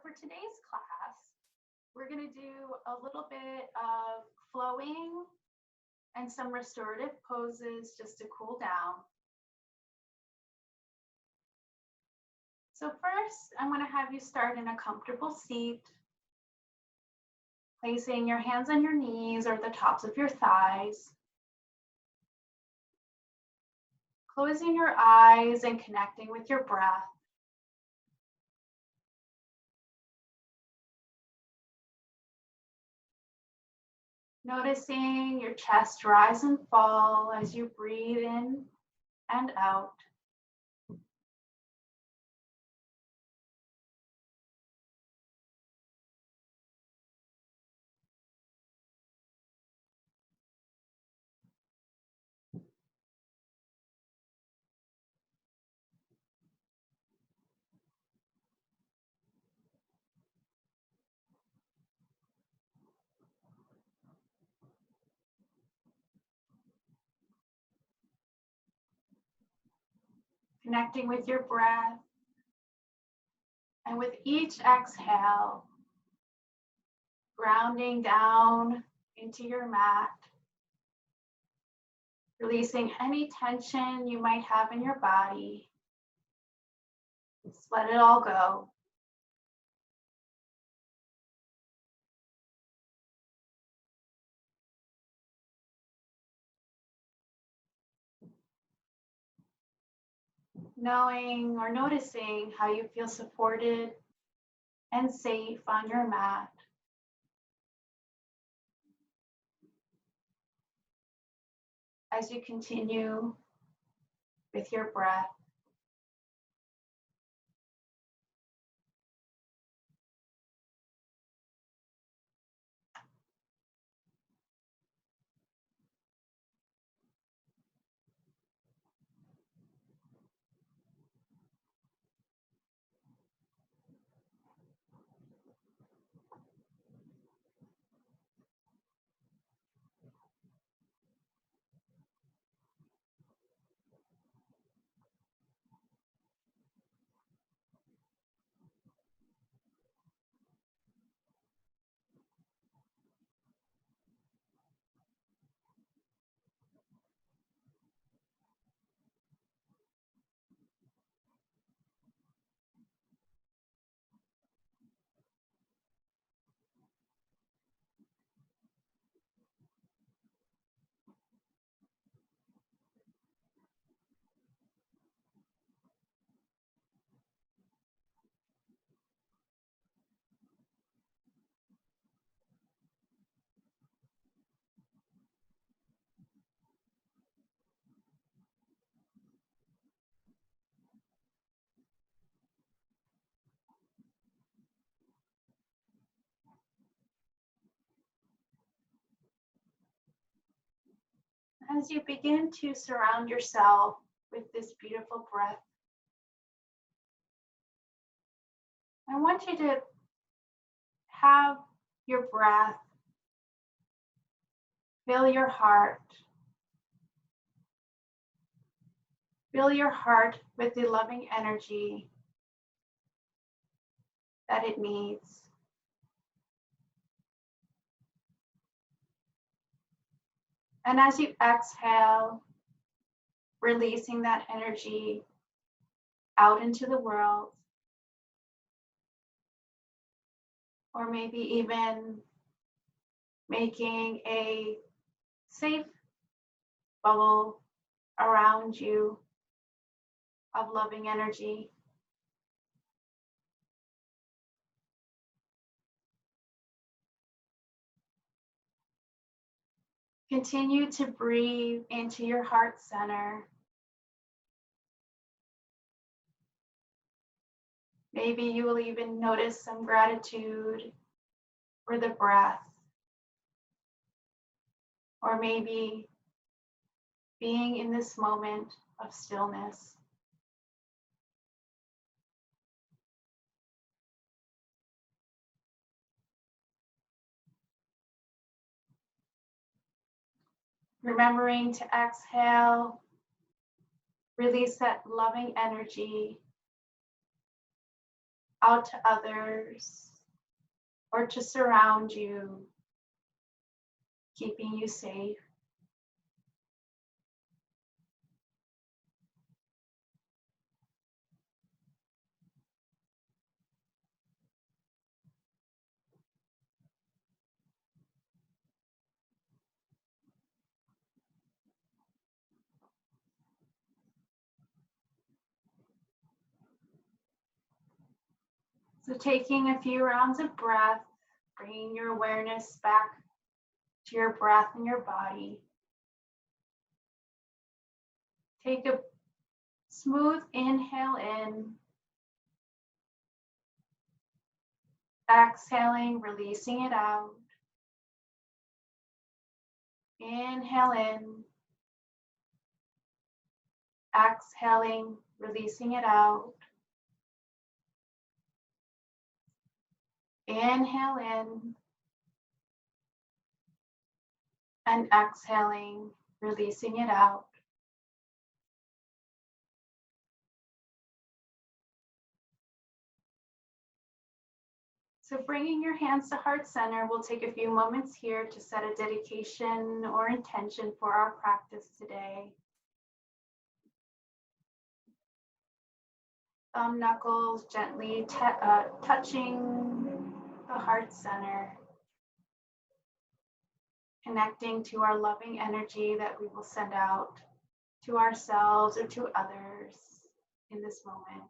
for today's class, we're going to do a little bit of flowing and some restorative poses just to cool down. So first, I'm going to have you start in a comfortable seat, placing your hands on your knees or the tops of your thighs. Closing your eyes and connecting with your breath. Noticing your chest rise and fall as you breathe in and out. Connecting with your breath. And with each exhale, grounding down into your mat, releasing any tension you might have in your body. Just let it all go. Knowing or noticing how you feel supported and safe on your mat. As you continue with your breath. As you begin to surround yourself with this beautiful breath, I want you to have your breath fill your heart. Fill your heart with the loving energy that it needs. And as you exhale, releasing that energy out into the world, or maybe even making a safe bubble around you of loving energy. Continue to breathe into your heart center. Maybe you will even notice some gratitude for the breath, or maybe being in this moment of stillness. Remembering to exhale, release that loving energy out to others or to surround you, keeping you safe. So taking a few rounds of breath, bringing your awareness back to your breath and your body. Take a smooth inhale in, exhaling, releasing it out. Inhale in, exhaling, releasing it out. Inhale in and exhaling, releasing it out. So bringing your hands to heart center, we'll take a few moments here to set a dedication or intention for our practice today. Thumb knuckles gently touching the heart center, connecting to our loving energy that we will send out to ourselves or to others in this moment.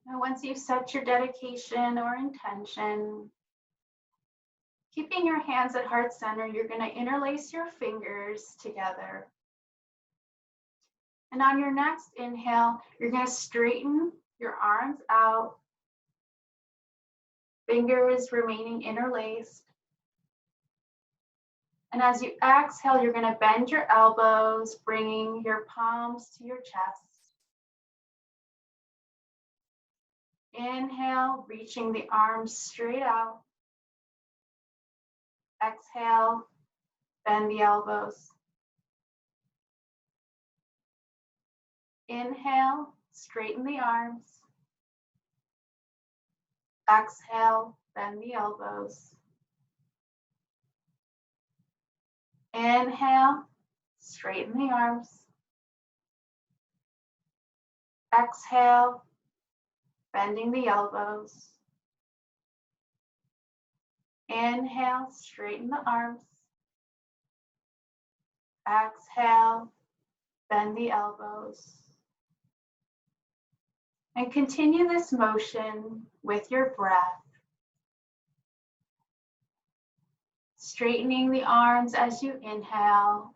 Now, once you've set your dedication or intention, keeping your hands at heart center, you're going to interlace your fingers together. And on your next inhale, you're going to straighten your arms out, fingers remaining interlaced. And as you exhale, you're going to bend your elbows, bringing your palms to your chest. Inhale, reaching the arms straight out. Exhale, bend the elbows. Inhale, straighten the arms. Exhale, bend the elbows. Inhale, straighten the arms. Exhale, bending the elbows. Inhale, straighten the arms. Exhale, bend the elbows. And continue this motion with your breath. Straightening the arms as you inhale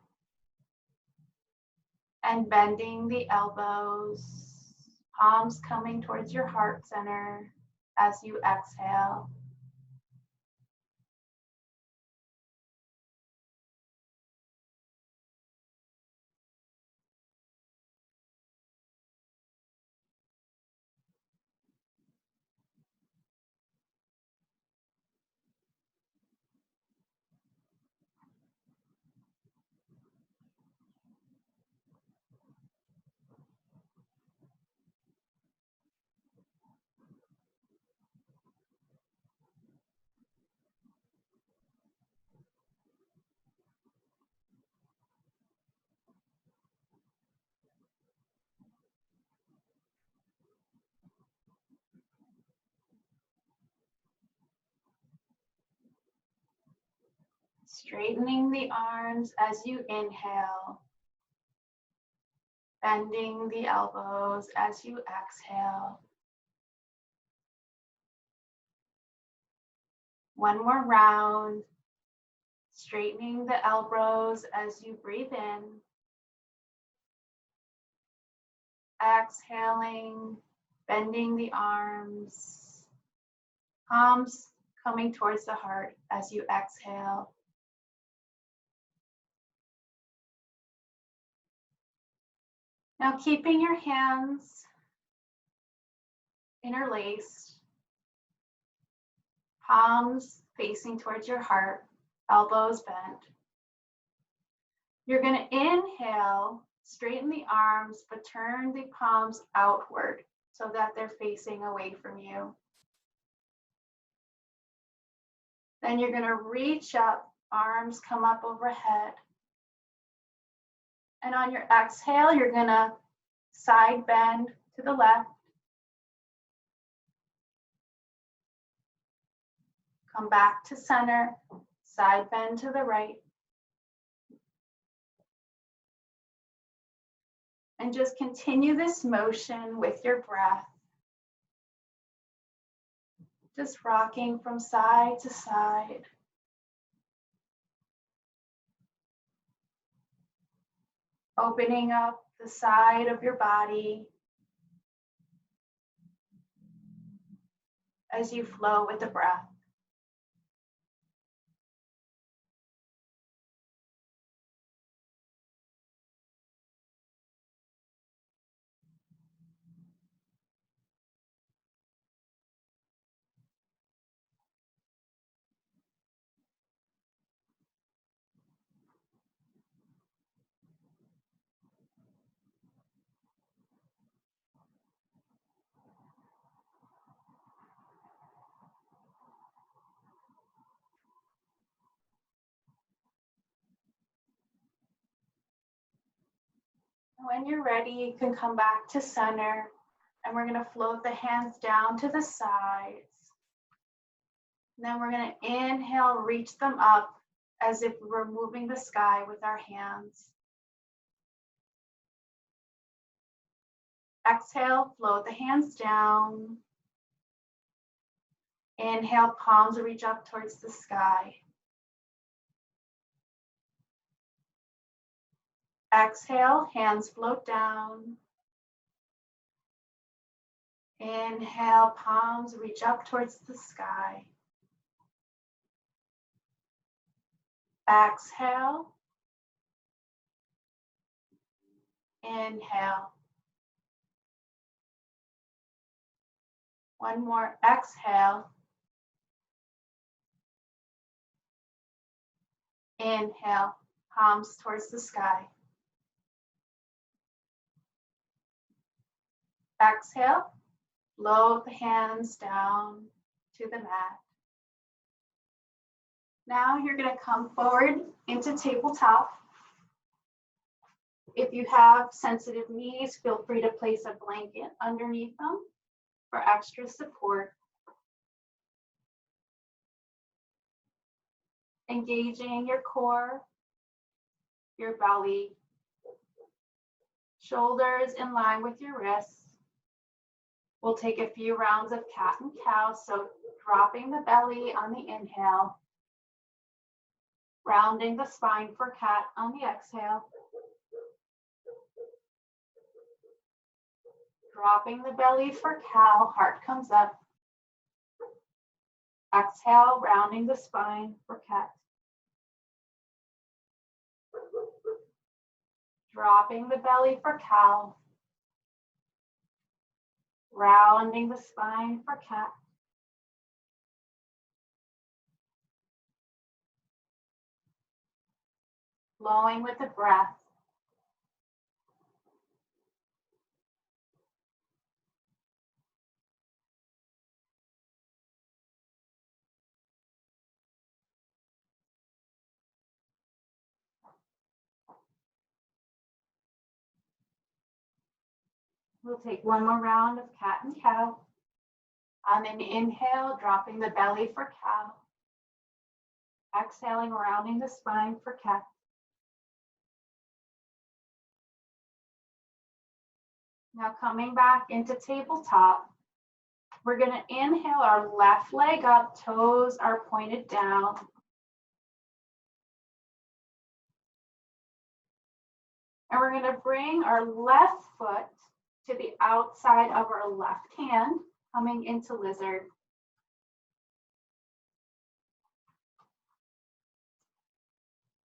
and bending the elbows, palms coming towards your heart center as you exhale. Straightening the arms as you inhale, bending the elbows as you exhale. One more round, straightening the elbows as you breathe in. Exhaling, bending the arms. Palms coming towards the heart as you exhale. Now keeping your hands interlaced, palms facing towards your heart, elbows bent. You're going to inhale, straighten the arms, but turn the palms outward so that they're facing away from you. Then you're going to reach up, arms come up overhead. And on your exhale, you're going to side bend to the left. Come back to center, side bend to the right. And just continue this motion with your breath. Just rocking from side to side. Opening up the side of your body as you flow with the breath. When you're ready, you can come back to center, and we're going to float the hands down to the sides. And then we're going to inhale, reach them up as if we were moving the sky with our hands. Exhale, float the hands down. Inhale, palms reach up towards the sky. Exhale, hands float down. Inhale, palms reach up towards the sky. Exhale. Inhale. One more, exhale. Inhale, palms towards the sky. Exhale, float the hands down to the mat. Now you're going to come forward into tabletop. If you have sensitive knees, feel free to place a blanket underneath them for extra support. Engaging your core, your belly, shoulders in line with your wrists. We'll take a few rounds of cat and cow, so dropping the belly on the inhale, rounding the spine for cat on the exhale, dropping the belly for cow, heart comes up. Exhale, rounding the spine for cat. Dropping the belly for cow. Rounding the spine for cat. Flowing with the breath. We'll take one more round of cat and cow. On an inhale, dropping the belly for cow. Exhaling, rounding the spine for cat. Now coming back into tabletop, we're going to inhale our left leg up, toes are pointed down. And we're going to bring our left foot to the outside of our left hand, coming into lizard.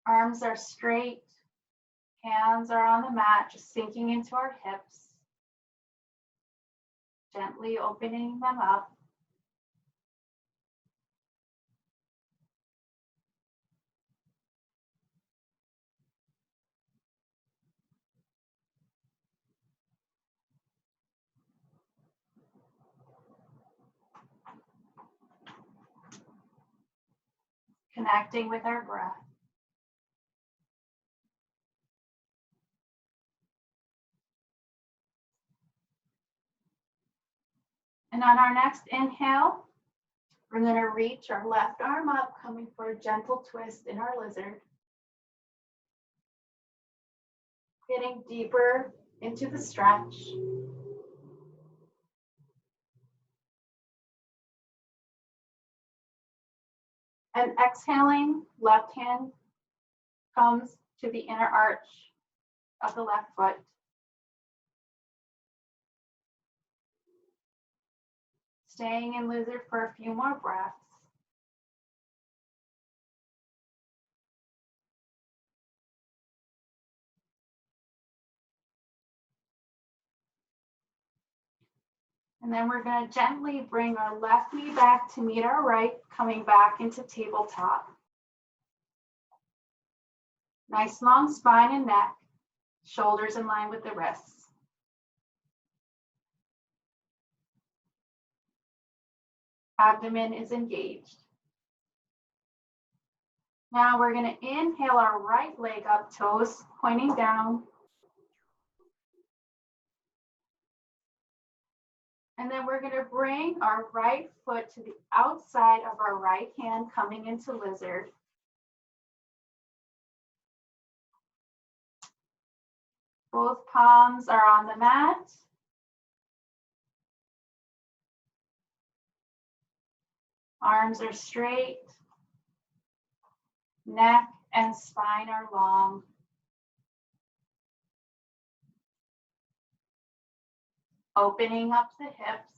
Arms are straight, hands are on the mat, just sinking into our hips, gently opening them up. Connecting with our breath. And on our next inhale, we're going to reach our left arm up, coming for a gentle twist in our lizard. Getting deeper into the stretch. And exhaling, left hand comes to the inner arch of the left foot. Staying in lizard for a few more breaths. And then we're going to gently bring our left knee back to meet our right, coming back into tabletop. Nice long spine and neck, shoulders in line with the wrists. Abdomen is engaged. Now we're going to inhale our right leg up, toes pointing down. And then we're going to bring our right foot to the outside of our right hand, coming into lizard. Both palms are on the mat. Arms are straight. Neck and spine are long. Opening up the hips.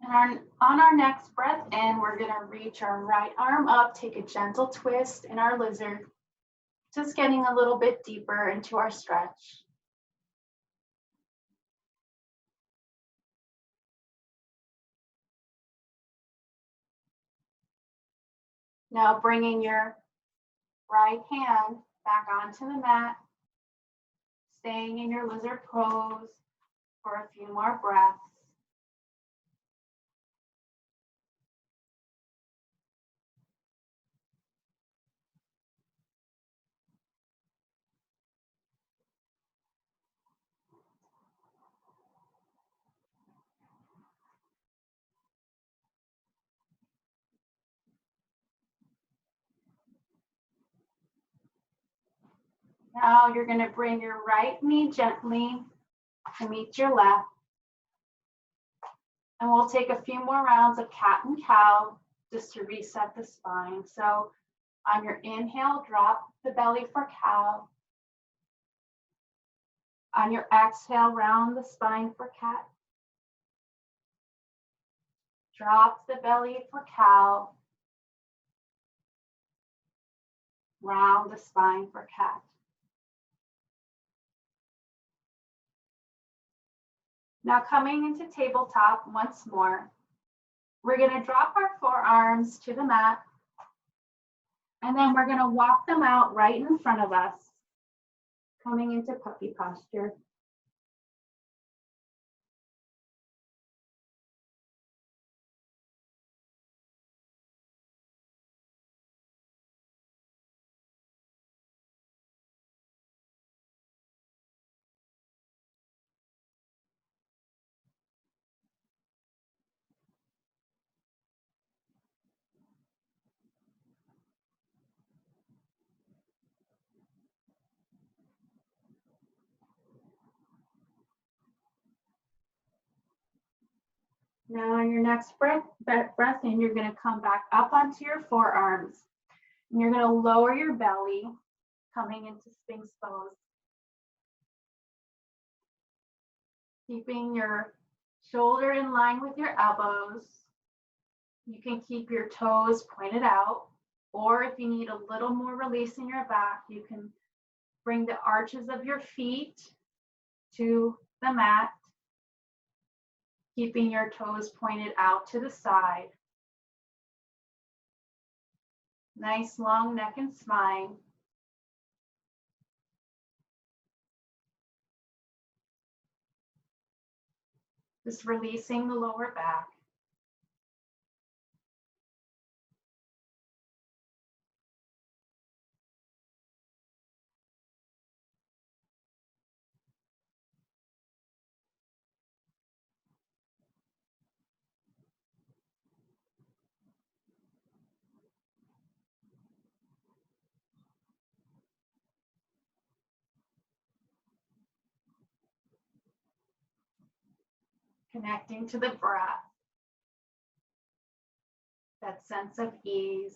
And on our next breath in, we're going to reach our right arm up, take a gentle twist in our lizard, just getting a little bit deeper into our stretch. Now bringing your right hand back onto the mat, staying in your lizard pose for a few more breaths. Now you're going to bring your right knee gently to meet your left. And we'll take a few more rounds of cat and cow just to reset the spine. So on your inhale, drop the belly for cow. On your exhale, round the spine for cat. Drop the belly for cow. Round the spine for cat. Now coming into tabletop once more, we're going to drop our forearms to the mat, and then we're going to walk them out right in front of us, coming into puppy posture. Now on your next breath in, you're going to come back up onto your forearms. And you're going to lower your belly, coming into Sphinx pose. Keeping your shoulder in line with your elbows. You can keep your toes pointed out, or if you need a little more release in your back, you can bring the arches of your feet to the mat, keeping your toes pointed out to the side. Nice long neck and spine. Just releasing the lower back. Connecting to the breath. That sense of ease.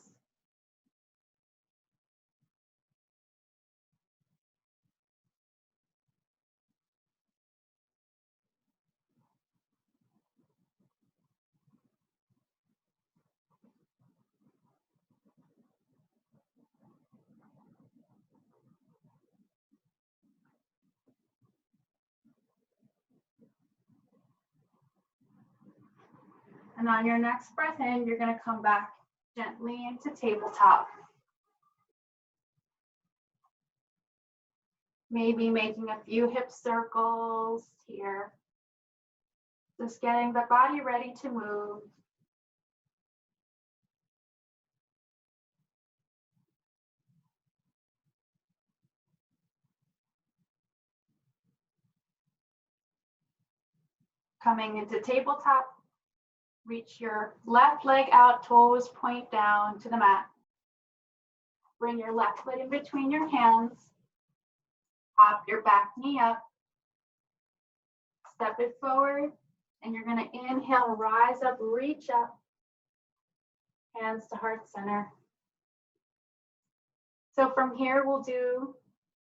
And on your next breath in, you're going to come back gently into tabletop. Maybe making a few hip circles here. Just getting the body ready to move. Coming into tabletop, reach your left leg out, toes point down to the mat. Bring your left foot in between your hands. Pop your back knee up. Step it forward, and you're going to inhale, rise up, reach up. Hands to heart center. So from here, we'll do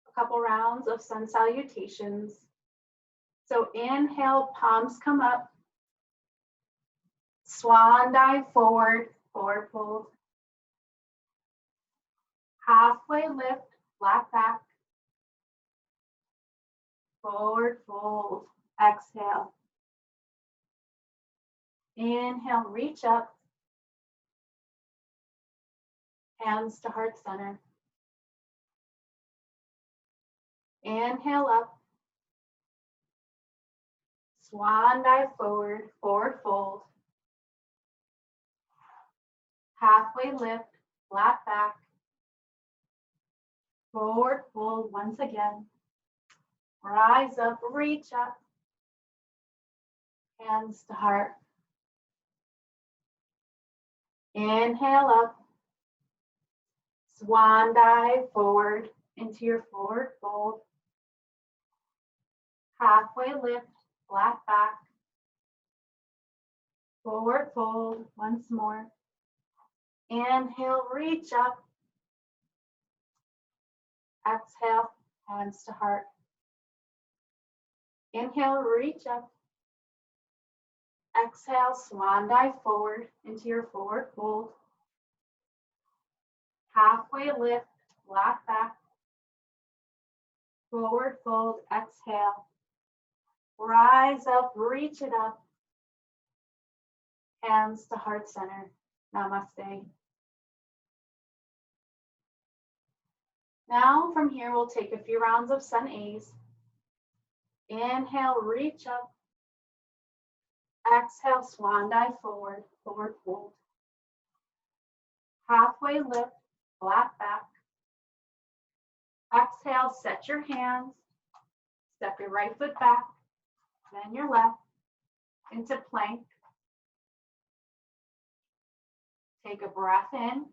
a couple rounds of sun salutations. So inhale, palms come up. Swan dive forward, forward fold. Halfway lift, flat back. Forward fold, exhale. Inhale, reach up. Hands to heart center. Inhale up. Swan dive forward, forward fold. Halfway lift, flat back. Forward fold once again. Rise up, reach up. Hands to heart. Inhale up. Swan dive forward into your forward fold. Halfway lift, flat back. Forward fold once more. Inhale, reach up. Exhale, hands to heart. Inhale, reach up. Exhale, swan dive forward into your forward fold. Halfway lift, flat back. Forward fold, exhale. Rise up, reach it up. Hands to heart center. Namaste. Now from here, we'll take a few rounds of sun A's. Inhale, reach up. Exhale, swan dive forward, forward fold. Halfway lift, flat back. Exhale, set your hands. Step your right foot back, then your left into plank. Take a breath in.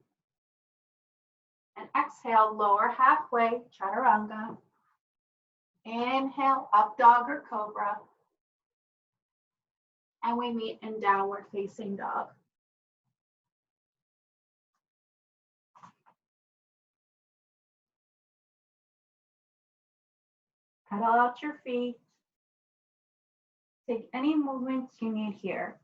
And exhale, lower halfway, chaturanga. Inhale, up dog or cobra. and we meet in downward facing dog. Pedal out your feet. Take any movements you need here.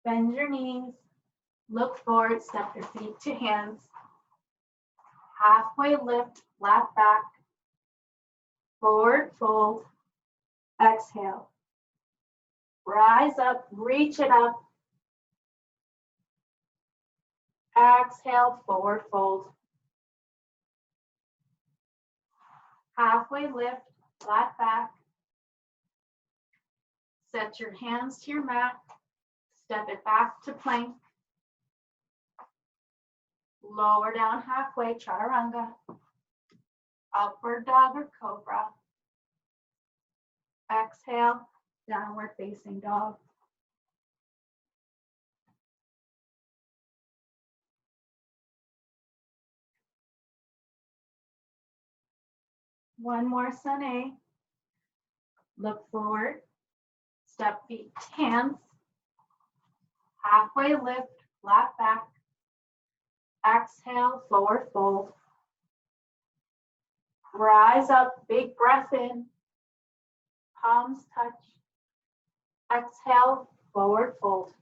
Bend your knees, look forward, step your feet to hands. Halfway lift, flat back. Forward fold, exhale. Rise up, reach it up. Exhale, forward fold. Halfway lift, flat back. Set your hands to your mat. Step it back to plank. Lower down halfway, chaturanga. Upward dog or cobra. Exhale, downward facing dog. One more sun A. Look forward. Step feet to hands. Halfway lift, flat back. Exhale, forward fold. Rise up, big breath in. Palms touch. Exhale, forward fold.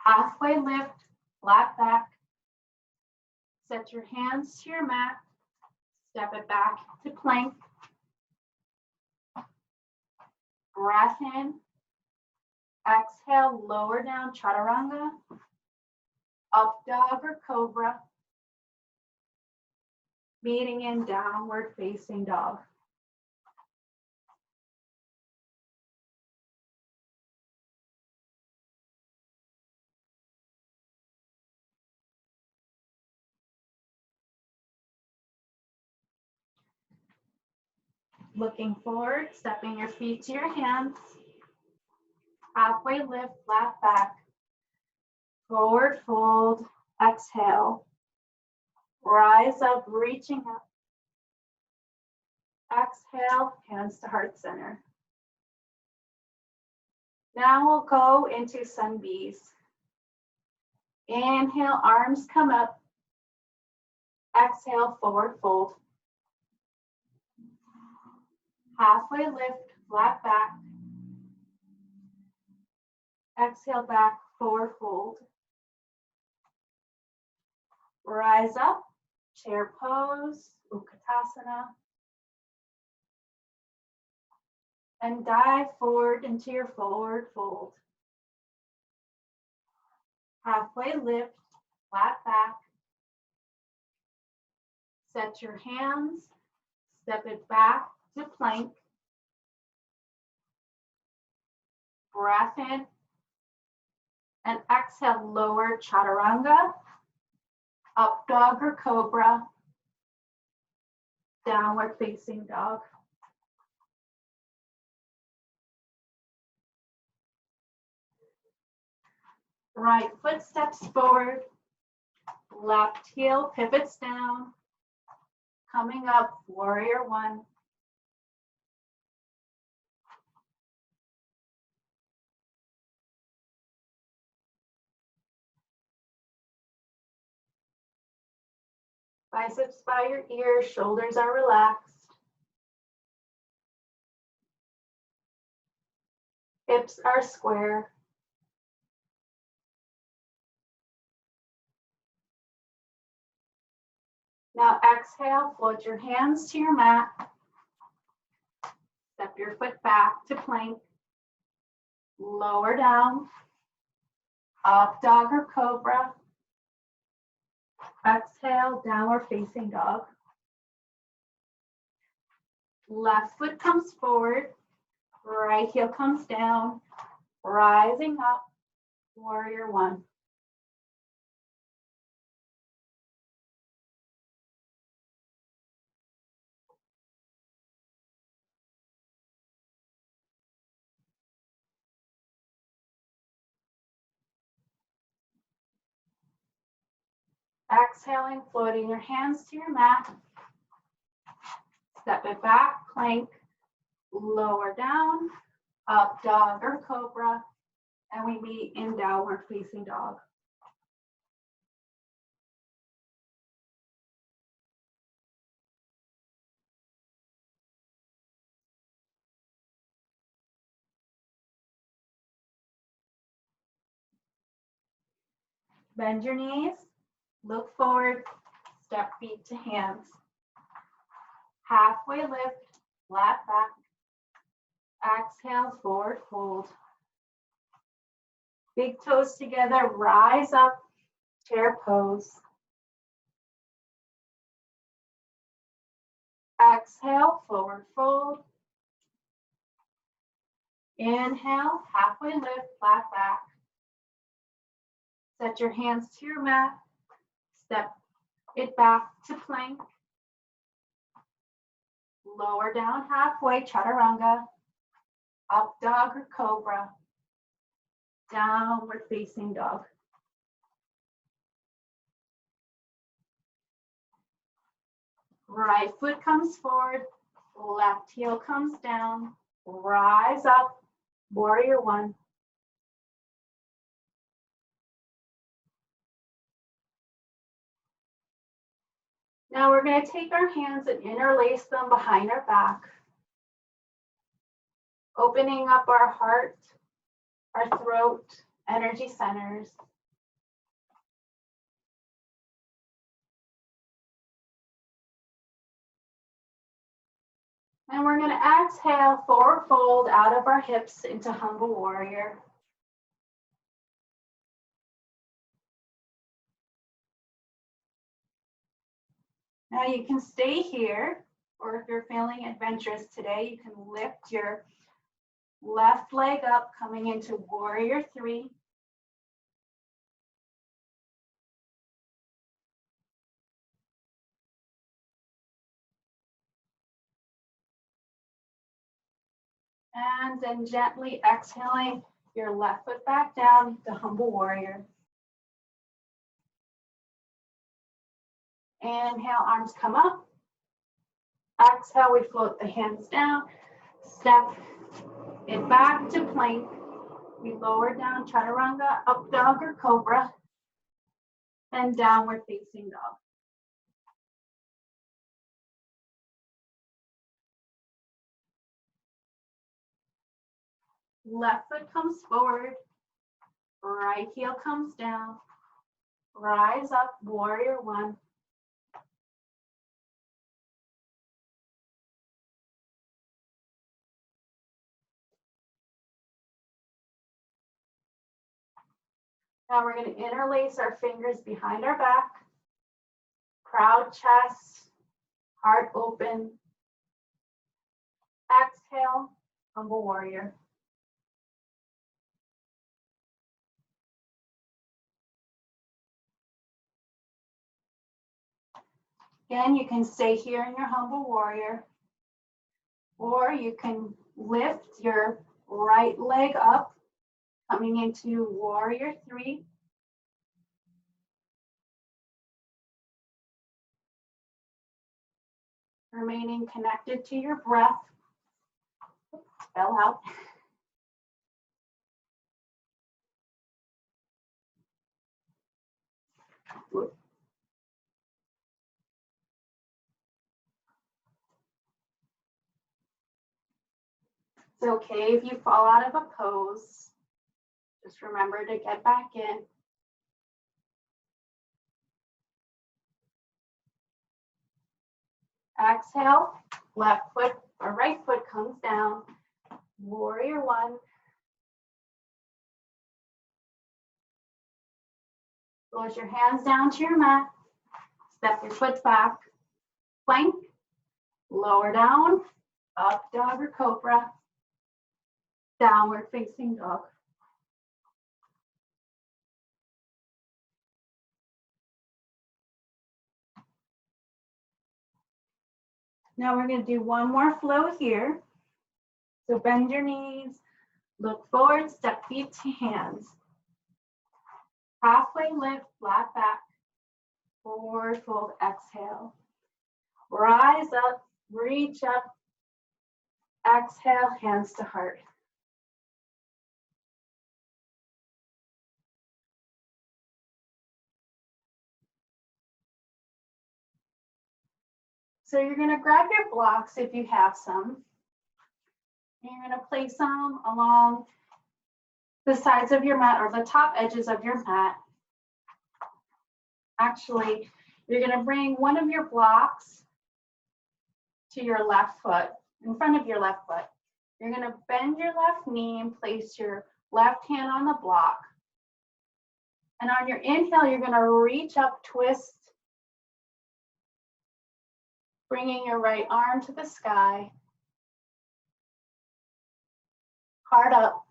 Halfway lift, flat back. Set your hands to your mat. Step it back to plank. Breath in. Exhale, lower down, chaturanga. Up dog or cobra. Meeting in downward facing dog. Looking forward, stepping your feet to your hands. Halfway lift, flat back. Forward fold, exhale. Rise up, reaching up. Exhale, hands to heart center. Now we'll go into sun B's. Inhale, arms come up. Exhale, forward fold. Halfway lift, flat back. Exhale back, forward fold. Rise up, chair pose, Utkatasana. And dive forward into your forward fold. Halfway lift, flat back. Set your hands, step it back to plank. Breath in. And exhale, lower chaturanga. Up dog or cobra. Downward facing dog. Right foot steps forward. Left heel pivots down. Coming up, warrior one. Biceps by your ears, shoulders are relaxed. Hips are square. Now exhale, float your hands to your mat. Step your foot back to plank. Lower down. Up dog or cobra. Exhale, downward facing dog. Left foot comes forward. Right heel comes down. Rising up. Warrior one. Exhaling, floating your hands to your mat. Step it back, plank, lower down, up dog or cobra, and we meet in downward facing dog. Bend your knees, look forward, step feet to hands. Halfway lift, flat back. Exhale, forward fold. Big toes together, rise up, chair pose. Exhale, forward fold. Inhale, halfway lift, flat back. Set your hands to your mat. Step it back to plank. Lower down halfway, chaturanga. Up dog or cobra. Downward facing dog. Right foot comes forward, left heel comes down. Rise up, warrior one. Now we're going to take our hands and interlace them behind our back, opening up our heart, our throat, energy centers. And we're going to exhale, forward fold out of our hips into humble warrior. Now you can stay here, or if you're feeling adventurous today, you can lift your left leg up, coming into warrior three. And then gently exhaling your left foot back down to humble warrior. Inhale, arms come up. Exhale, we float the hands down. Step it back to plank. We lower down, chaturanga, up dog or cobra, and downward facing dog. Left foot comes forward, right heel comes down. Rise up, warrior one. Now we're going to interlace our fingers behind our back. Proud chest, heart open. Exhale, humble warrior. Again, you can stay here in your humble warrior, or you can lift your right leg up, coming into warrior three. Remaining connected to your breath. Fell out. It's okay if you fall out of a pose. Just remember to get back in. Exhale, left foot or right foot comes down. Warrior one. Close your hands down to your mat. Step your foot back. Plank. Lower down. Up dog or cobra. Downward facing dog. Now we're going to do one more flow here. So bend your knees, look forward, step feet to hands. Halfway lift, flat back. Forward fold, exhale. Rise up, reach up, exhale, hands to heart. So you're going to grab your blocks if you have some. And you're going to place them along the sides of your mat or the top edges of your mat. Actually, you're going to bring one of your blocks to your left foot, in front of your left foot. You're going to bend your left knee and place your left hand on the block. And on your inhale, you're going to reach up, twist, bringing your right arm to the sky. Heart up.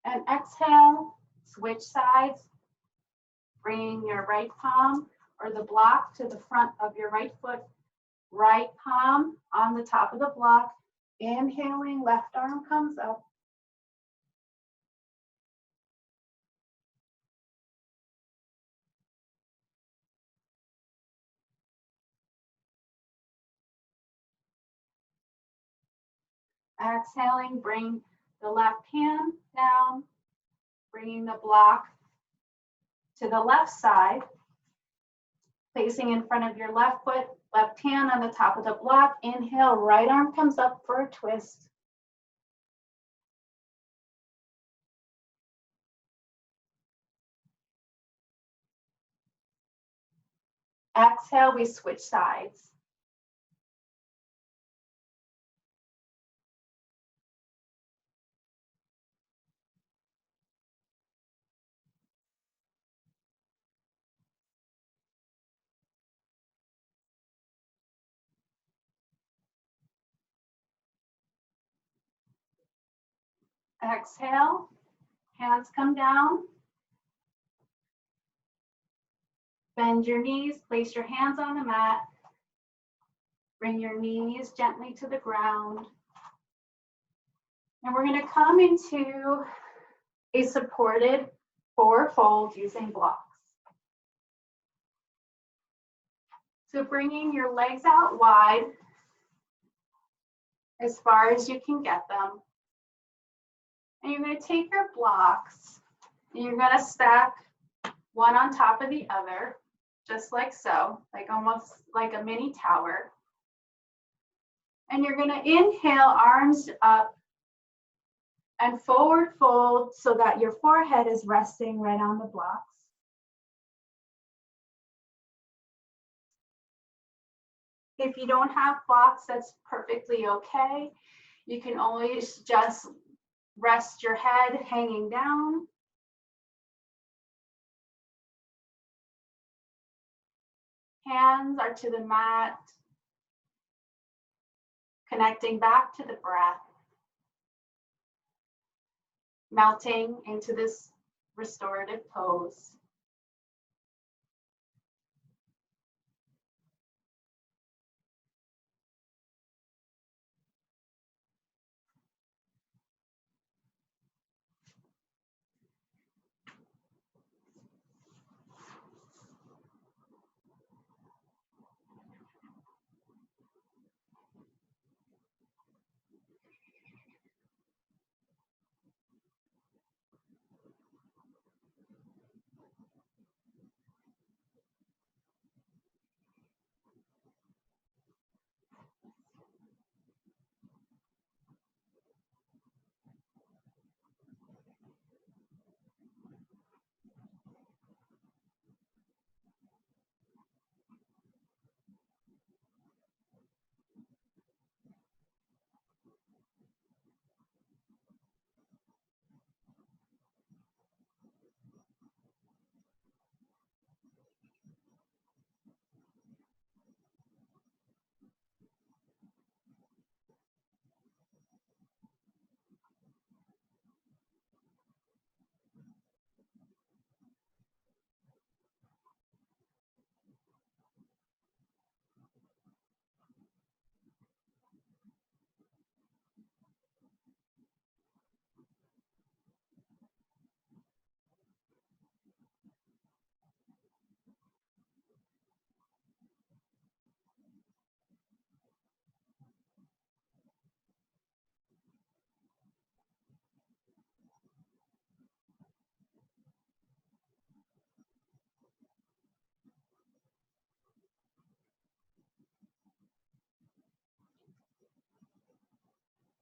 And exhale, switch sides, bringing your right palm or the block to the front of your right foot, right palm on the top of the block. Inhaling, left arm comes up. Exhaling, bring the left hand down, bringing the block to the left side, placing in front of your left foot, left hand on the top of the block. Inhale, right arm comes up for a twist. Exhale, we switch sides. Exhale, hands come down. Bend your knees, place your hands on the mat. Bring your knees gently to the ground. And we're going to come into a supported forward fold using blocks. So bringing your legs out wide as far as you can get them. And you're going to take your blocks and you're going to stack one on top of the other, just like so, like almost like a mini tower. And you're going to inhale, arms up and forward fold so that your forehead is resting right on the blocks. If you don't have blocks, that's perfectly okay. You can always just rest your head hanging down. Hands are to the mat, connecting back to the breath, melting into this restorative pose.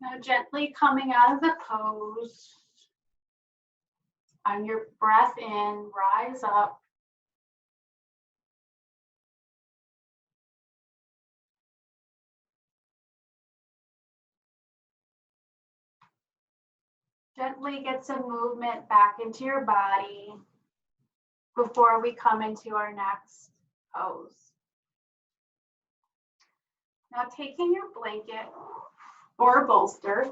Now gently coming out of the pose. On your breath in, rise up. Gently get some movement back into your body before we come into our next pose. Now taking your blanket or bolster.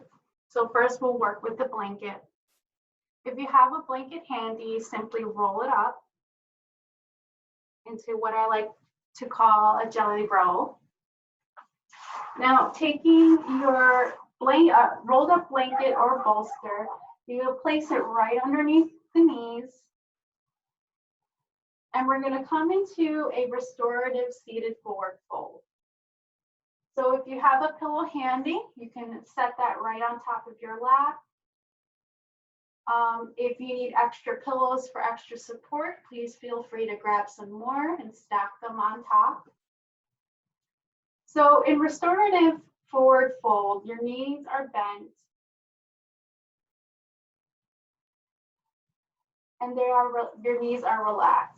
So first we'll work with the blanket. If you have a blanket handy, simply roll it up into what I like to call a jelly roll. Now taking your rolled up blanket or bolster, you'll place it right underneath the knees. And we're going to come into a restorative seated forward fold. So if you have a pillow handy, you can set that right on top of your lap. If you need extra pillows for extra support, please feel free to grab some more and stack them on top. So in restorative forward fold, your knees are bent and your knees are relaxed.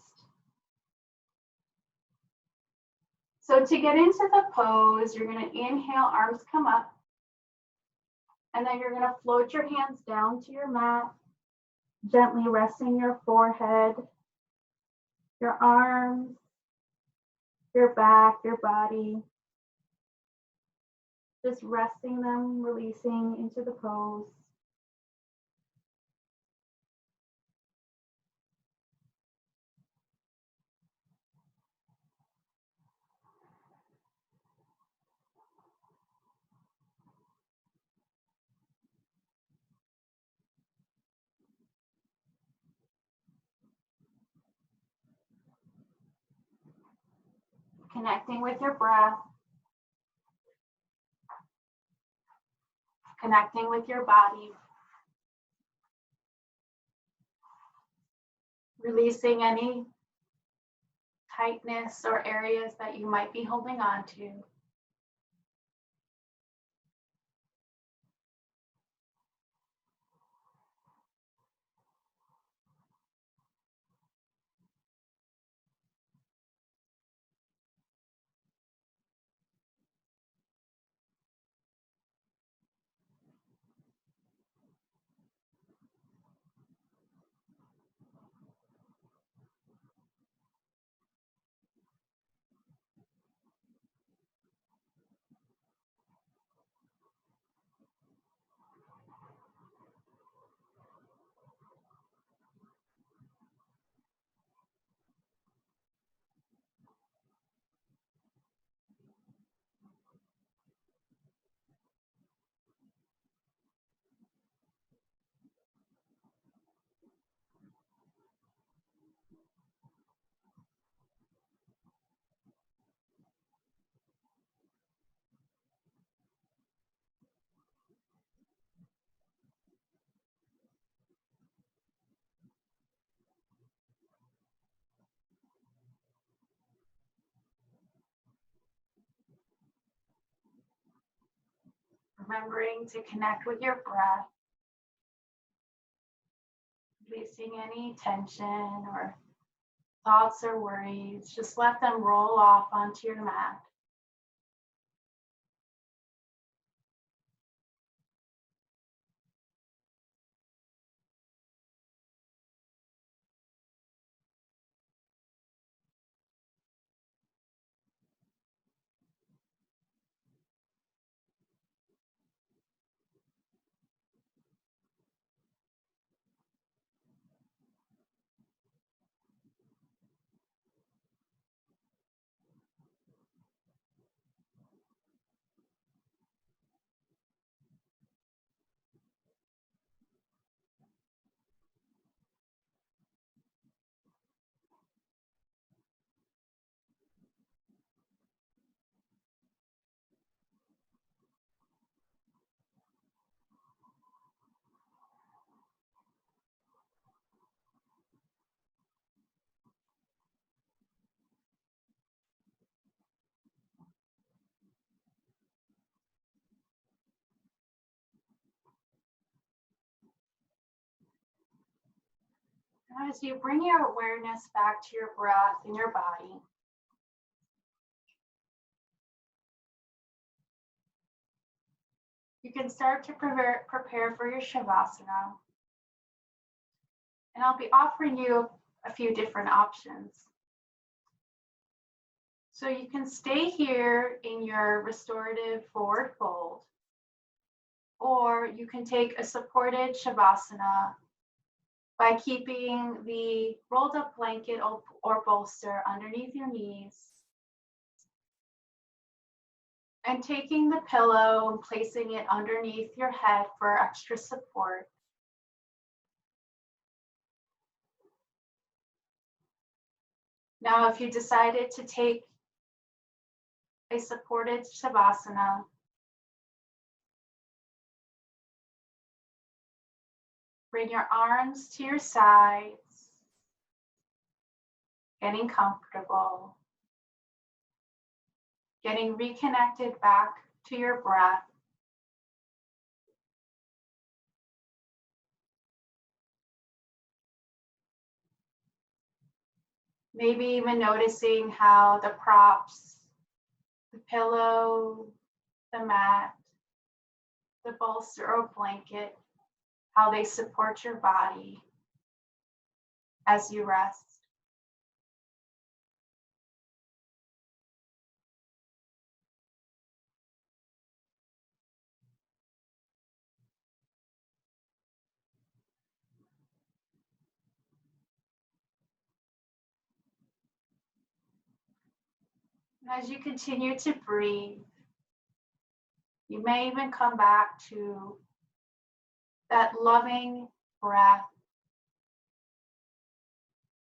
So to get into the pose, you're going to inhale, arms come up, and then you're going to float your hands down to your mat, gently resting your forehead, your arms, your back, your body. Just resting them, releasing into the pose. Connecting with your breath. Connecting with your body. Releasing any tightness or areas that you might be holding on to. Remembering to connect with your breath, releasing any tension or thoughts or worries. Just let them roll off onto your mat. Now, as you bring your awareness back to your breath and your body, you can start to prepare for your Shavasana. And I'll be offering you a few different options. So you can stay here in your restorative forward fold, or you can take a supported Shavasana by keeping the rolled up blanket or bolster underneath your knees and taking the pillow and placing it underneath your head for extra support. Now, if you decided to take a supported Shavasana, bring your arms to your sides, getting comfortable, getting reconnected back to your breath. Maybe even noticing how the props, the pillow, the mat, the bolster or blanket, how they support your body as you rest. And as you continue to breathe, you may even come back to that loving breath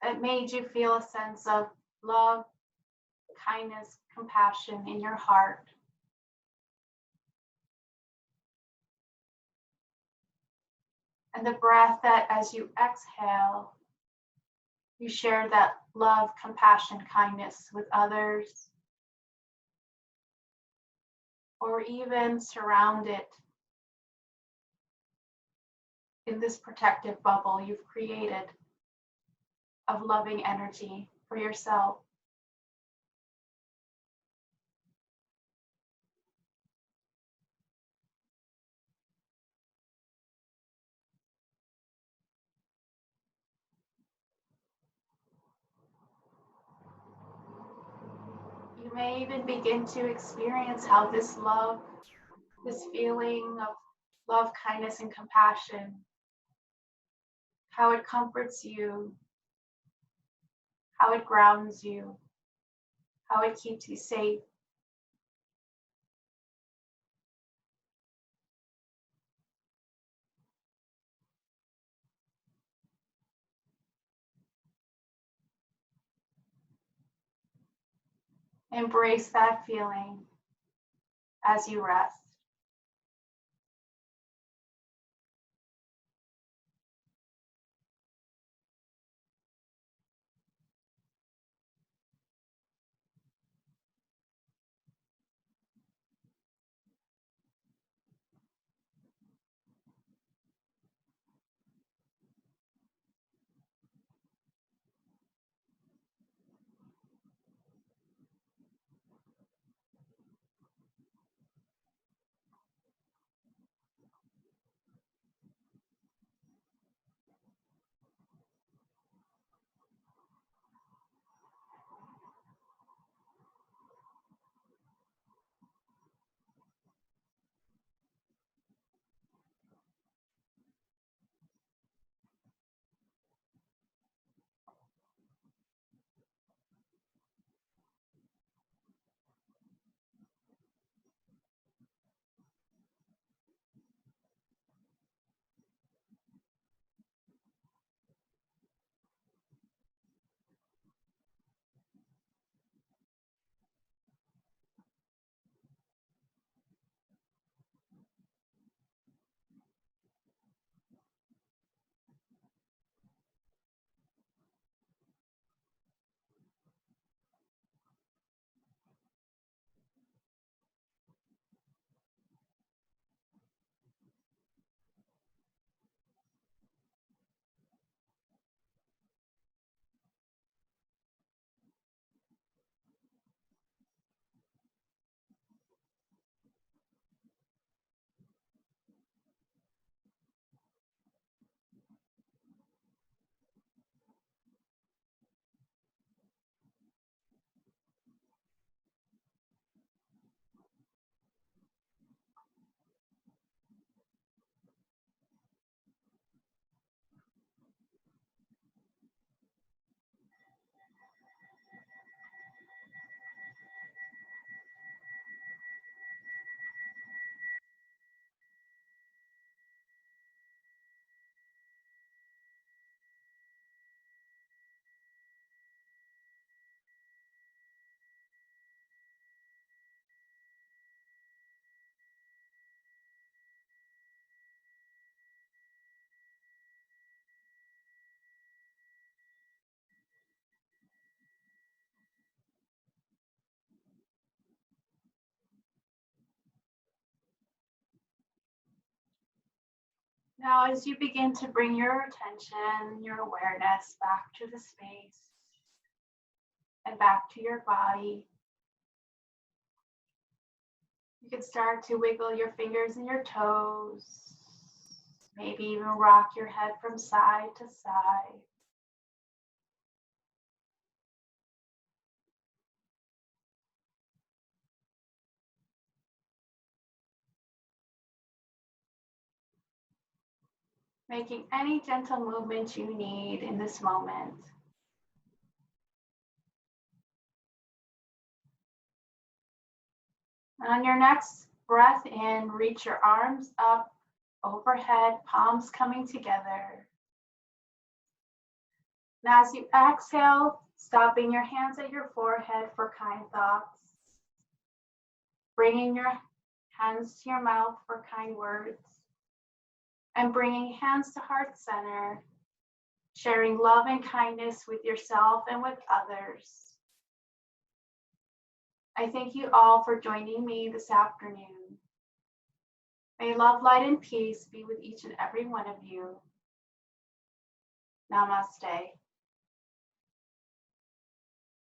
that made you feel a sense of love, kindness, compassion in your heart. And the breath that as you exhale, you share that love, compassion, kindness with others, or even surround it in this protective bubble you've created of loving energy for yourself. You may even begin to experience how this love, this feeling of love, kindness, and compassion, how it comforts you, how it grounds you, how it keeps you safe. Embrace that feeling as you rest. Now, as you begin to bring your attention, your awareness back to the space and back to your body, you can start to wiggle your fingers and your toes, maybe even rock your head from side to side. Making any gentle movement you need in this moment. And on your next breath in, reach your arms up overhead, palms coming together. And as you exhale, stopping your hands at your forehead for kind thoughts. Bringing your hands to your mouth for kind words. And bringing hands to heart center, sharing love and kindness with yourself and with others. I thank you all for joining me this afternoon. May love, light, and peace be with each and every one of you. Namaste.